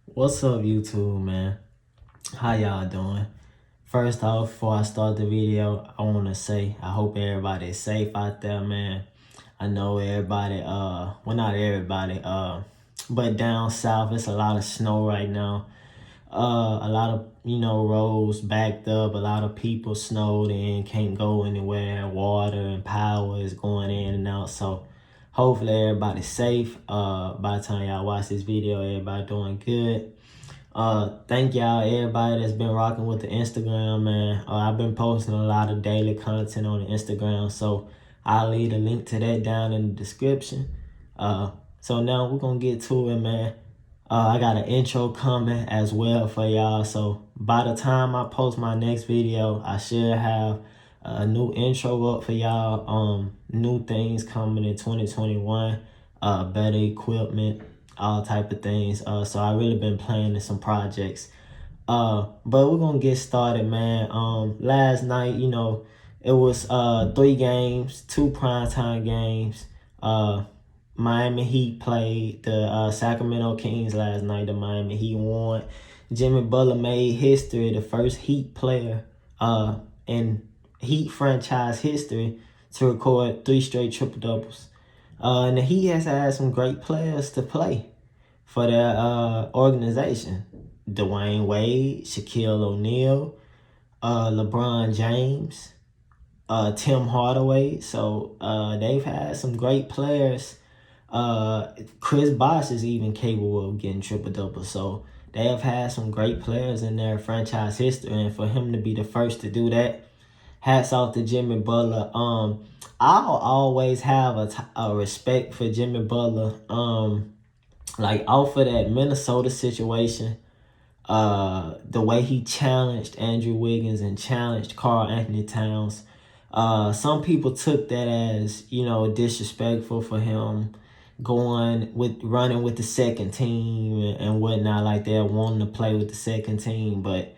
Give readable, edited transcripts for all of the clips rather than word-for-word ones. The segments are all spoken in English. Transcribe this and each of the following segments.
What's up, YouTube, man? How y'all doing? First off, before I start the video, I want to say I hope everybody's safe out there, man. I know everybody, well, not everybody, but down south, it's a lot of snow right now. A lot of, roads backed up. A lot of people snowed in, can't go anywhere. Water and power is going in and out. So hopefully everybody's safe. By the time y'all watch this video, everybody doing good. Thank y'all, everybody that's been rocking with the Instagram, man. I've been posting a lot of daily content on the Instagram, so I'll leave a link to that down in the description. So now we're gonna get to it, man. I got an intro coming as well for y'all, so by the time I post my next video, I should have a new intro up for y'all. New things coming in 2021, better equipment, all type of things. So I really been planning some projects. But we're gonna get started, man. Last night, it was 3 games, 2 primetime games. Miami Heat played the Sacramento Kings last night. The Miami Heat won. Jimmy Butler made history, the first Heat player in Heat franchise history to record 3 straight triple doubles. And the Heat has had some great players to play for their organization. Dwayne Wade, Shaquille O'Neal, LeBron James, Tim Hardaway. So they've had some great players. Chris Bosh is even capable of getting triple double. So they have had some great players in their franchise history, and for him to be the first to do that, hats off to Jimmy Butler. I'll always have a respect for Jimmy Butler. Like off of that Minnesota situation, the way he challenged Andrew Wiggins and challenged Karl-Anthony Towns. Some people took that as, disrespectful for him running with the second team and whatnot like that, wanting to play with the second team. But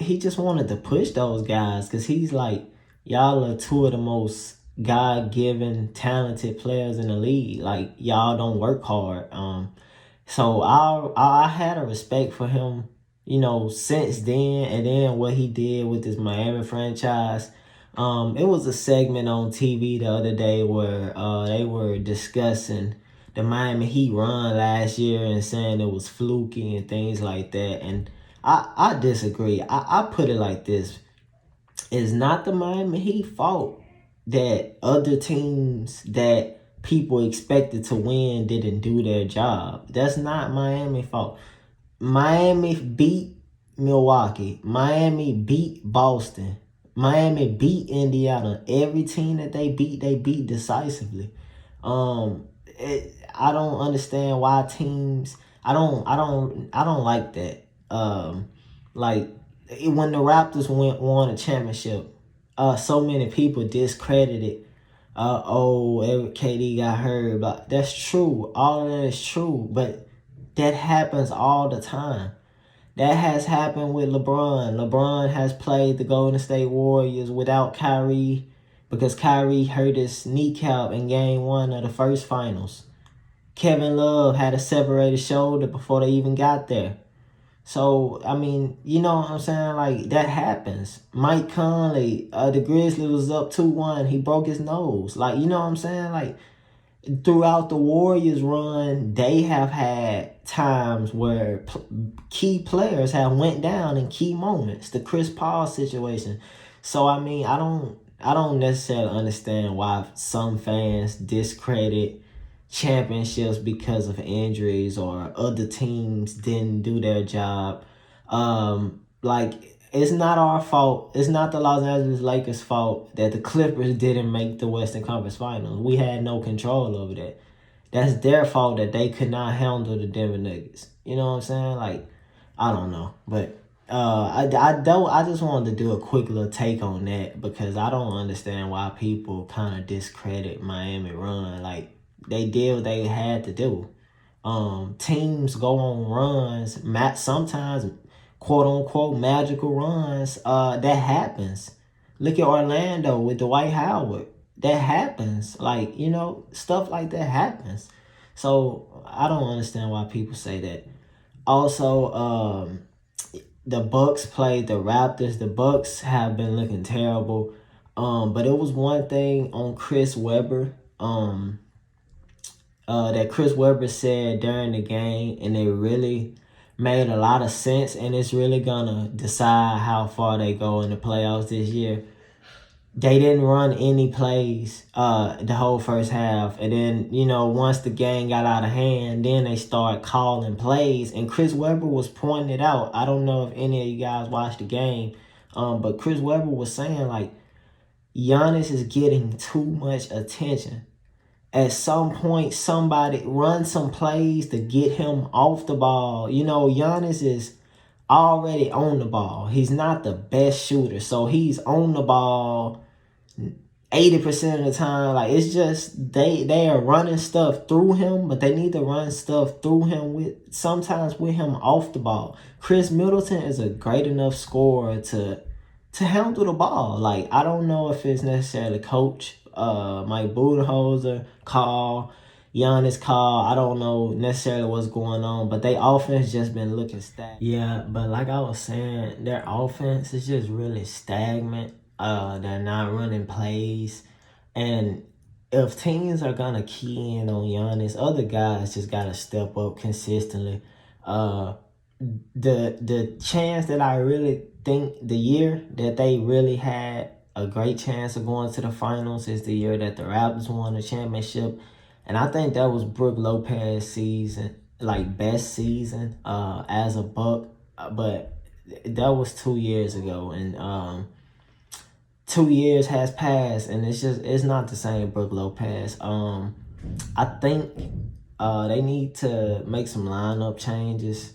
he just wanted to push those guys because he's like, y'all are 2 of the most God-given, talented players in the league. Like, y'all don't work hard. So I had a respect for him, since then, and then what he did with this Miami franchise. It was a segment on TV the other day where they were discussing the Miami Heat run last year and saying it was fluky and things like that. And I disagree. I put it like this. It's not the Miami Heat fault that other teams that people expected to win didn't do their job. That's not Miami fault. Miami beat Milwaukee. Miami beat Boston. Miami beat Indiana. Every team that they beat decisively. I don't understand why teams. I don't like that. Like when the Raptors won a championship, so many people discredited. KD got hurt, but that's true. All of that is true, but that happens all the time. That has happened with LeBron. LeBron has played the Golden State Warriors without Kyrie because Kyrie hurt his kneecap in game 1 of the first finals. Kevin Love had a separated shoulder before they even got there. So, I mean, you know what I'm saying? Like, that happens. Mike Conley, the Grizzlies was up 2-1. He broke his nose. Like, you know what I'm saying? Like, throughout the Warriors run, they have had times where key players have went down in key moments. The Chris Paul situation. So I mean, I don't necessarily understand why some fans discredit championships because of injuries or other teams didn't do their job. Like it's not our fault. It's not the Los Angeles Lakers' fault that the Clippers didn't make the Western Conference Finals. We had no control over that. That's their fault that they could not handle the Denver Nuggets. You know what I'm saying? Like, I don't know, but I just wanted to do a quick little take on that because I don't understand why people kind of discredit Miami run. Like they did what they had to do. Teams go on runs, sometimes quote unquote magical runs. That happens. Look at Orlando with Dwight Howard. That happens. Like, stuff like that happens. So I don't understand why people say that. Also, the Bucks played the Raptors. The Bucks have been looking terrible. But it was one thing on Chris Webber, that Chris Webber said during the game, and it really made a lot of sense, and it's really gonna decide how far they go in the playoffs this year. They didn't run any plays the whole first half, and then once the game got out of hand, then they started calling plays, and Chris Webber was pointing it out. I don't know if any of you guys watched the game, but Chris Webber was saying, like, Giannis is getting too much attention. At some point, somebody run some plays to get him off the ball. Giannis is already on the ball. He's not the best shooter, so he's on the ball 80% of the time. Like, it's just they are running stuff through him, but they need to run stuff through him sometimes with him off the ball. Chris Middleton is a great enough scorer to handle the ball. Like, I don't know if it's necessarily coach Mike Budenholzer call, Giannis call. I don't know necessarily what's going on, but they offense just been looking stagnant. Yeah, but like I was saying, their offense is just really stagnant. They're not running plays, and if teams are gonna key in on Giannis, other guys just gotta step up consistently. The chance that I really think the year that they really had a great chance of going to the finals is the year that the Raptors won the championship. And I think that was Brook Lopez's season, like best season as a Buck. But that was 2 years ago, and 2 years has passed, and it's not the same Brook Lopez. I think they need to make some lineup changes.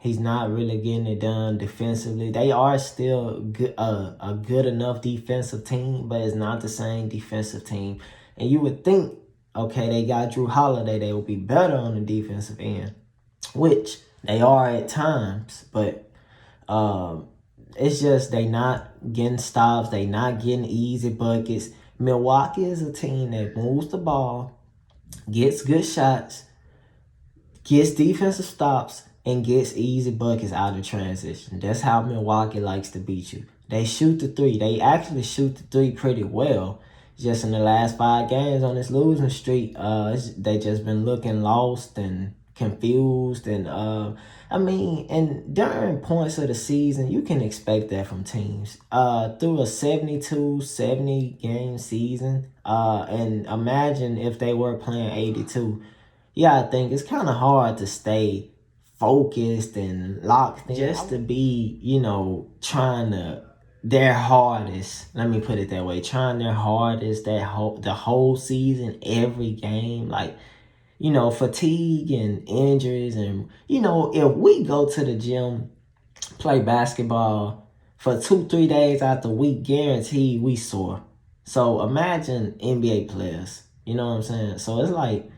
He's not really getting it done defensively. They are still good, a good enough defensive team, but it's not the same defensive team. And you would think, okay, they got Jrue Holiday, they will be better on the defensive end, which they are at times, but it's just they not getting stops, they not getting easy buckets. Milwaukee is a team that moves the ball, gets good shots, gets defensive stops, and gets easy buckets out of transition. That's how Milwaukee likes to beat you. They shoot the three. They actually shoot the three pretty well. Just in the last 5 games on this losing streak, they just been looking lost and confused. And and during points of the season, you can expect that from teams. Through a 72, 70 game season, and imagine if they were playing 82. Yeah, I think it's kind of hard to stay focused and locked in, just to be, trying their hardest. Let me put it that way. Trying their hardest the whole season, every game. Like, fatigue and injuries. And, if we go to the gym, play basketball for 2-3 days out the week, guaranteed we sore. So imagine NBA players. You know what I'm saying? So it's like,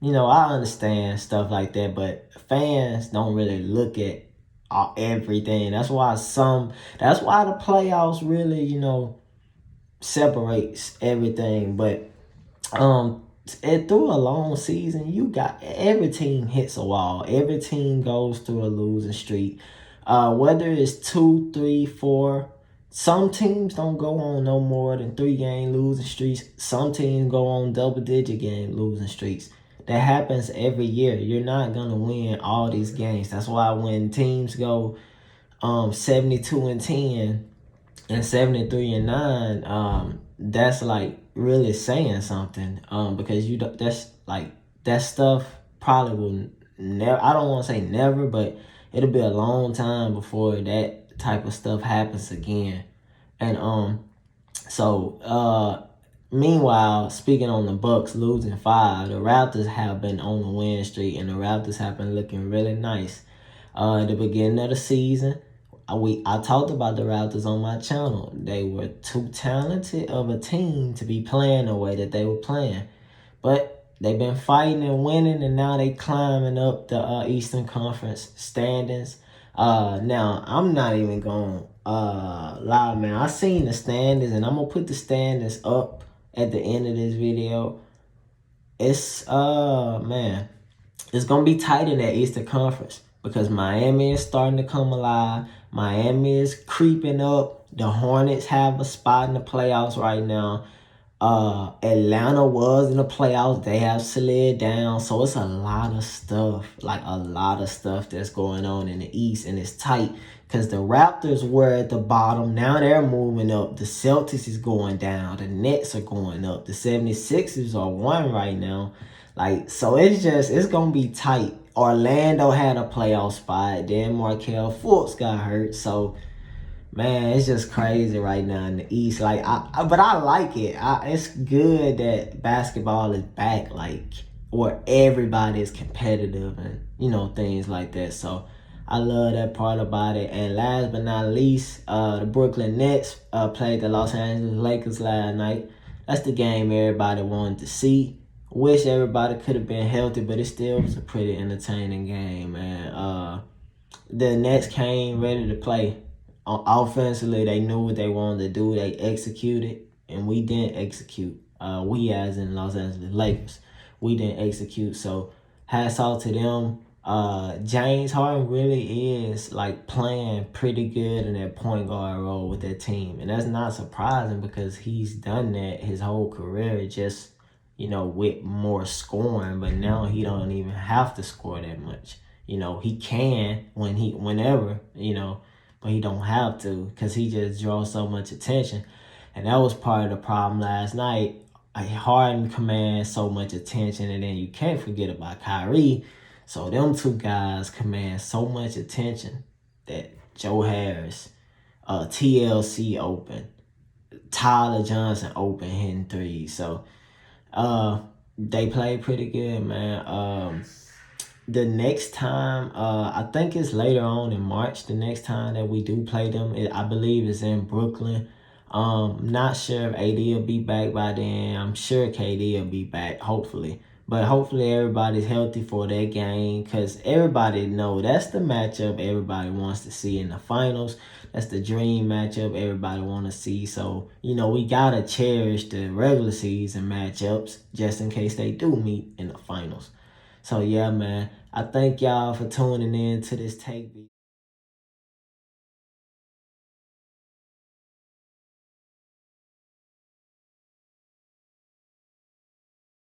I understand stuff like that, but fans don't really look at everything. That's why the playoffs really, separates everything. But through a long season, every team hits a wall. Every team goes through a losing streak. Whether it's 2, 3, 4. Some teams don't go on no more than 3-game losing streaks. Some teams go on double-digit game losing streaks. That happens every year. You're not gonna win all these games. That's why when teams go 72-10 and 73-9, that's like really saying something. Because that stuff probably will never. I don't want to say never, but it'll be a long time before that type of stuff happens again. And meanwhile, speaking on the Bucks losing 5, the Raptors have been on the win streak, and the Raptors have been looking really nice. At the beginning of the season, I talked about the Raptors on my channel. They were too talented of a team to be playing the way that they were playing. But they've been fighting and winning, and now they climbing up the Eastern Conference standings. Now, I'm not even going to lie, man. I seen the standings, and I'm going to put the standings up at the end of this video. It's, it's going to be tight in that Eastern Conference. because Miami is starting to come alive. Miami is creeping up. The Hornets have a spot in the playoffs right now. Atlanta was in the playoffs. They have slid down. So it's a lot of stuff, like a lot of stuff that's going on in the East, and it's tight because the Raptors were at the bottom. Now they're moving up. The Celtics is going down. The Nets are going up. The 76ers are 1 right now. Like, so it's going to be tight. Orlando had a playoff spot. Then Markelle Fultz got hurt. So, man, it's just crazy right now in the East. Like, but I like it. It's good that basketball is back, like, where everybody is competitive and, you know, things like that. So, I love that part about it. And last but not least, the Brooklyn Nets played the Los Angeles Lakers last night. That's the game everybody wanted to see. Wish everybody could have been healthy, but it still was a pretty entertaining game, man. The Nets came ready to play. Offensively, they knew what they wanted to do. They executed, and we didn't execute. We, as in Los Angeles Lakers, we didn't execute. So, hats off to them. James Harden really is like playing pretty good in that point guard role with that team, and that's not surprising because he's done that his whole career, just, you know, with more scoring. But now he don't even have to score that much. You know, he can whenever, you know, but he don't have to because he just draws so much attention. And that was part of the problem last night. Harden commands so much attention, and then you can't forget about Kyrie. So them two guys command so much attention that Joe Harris, TLC open, Tyler Johnson open hitting threes. So they played pretty good, man. The next time, I think it's later on in March. The next time that we do play them, I believe is in Brooklyn. Not sure if AD will be back by then. I'm sure KD will be back, hopefully. But hopefully everybody's healthy for that game, because everybody know that's the matchup everybody wants to see in the finals. That's the dream matchup everybody want to see. So, you know, we got to cherish the regular season matchups just in case they do meet in the finals. So, yeah, man, I thank y'all for tuning in to this take.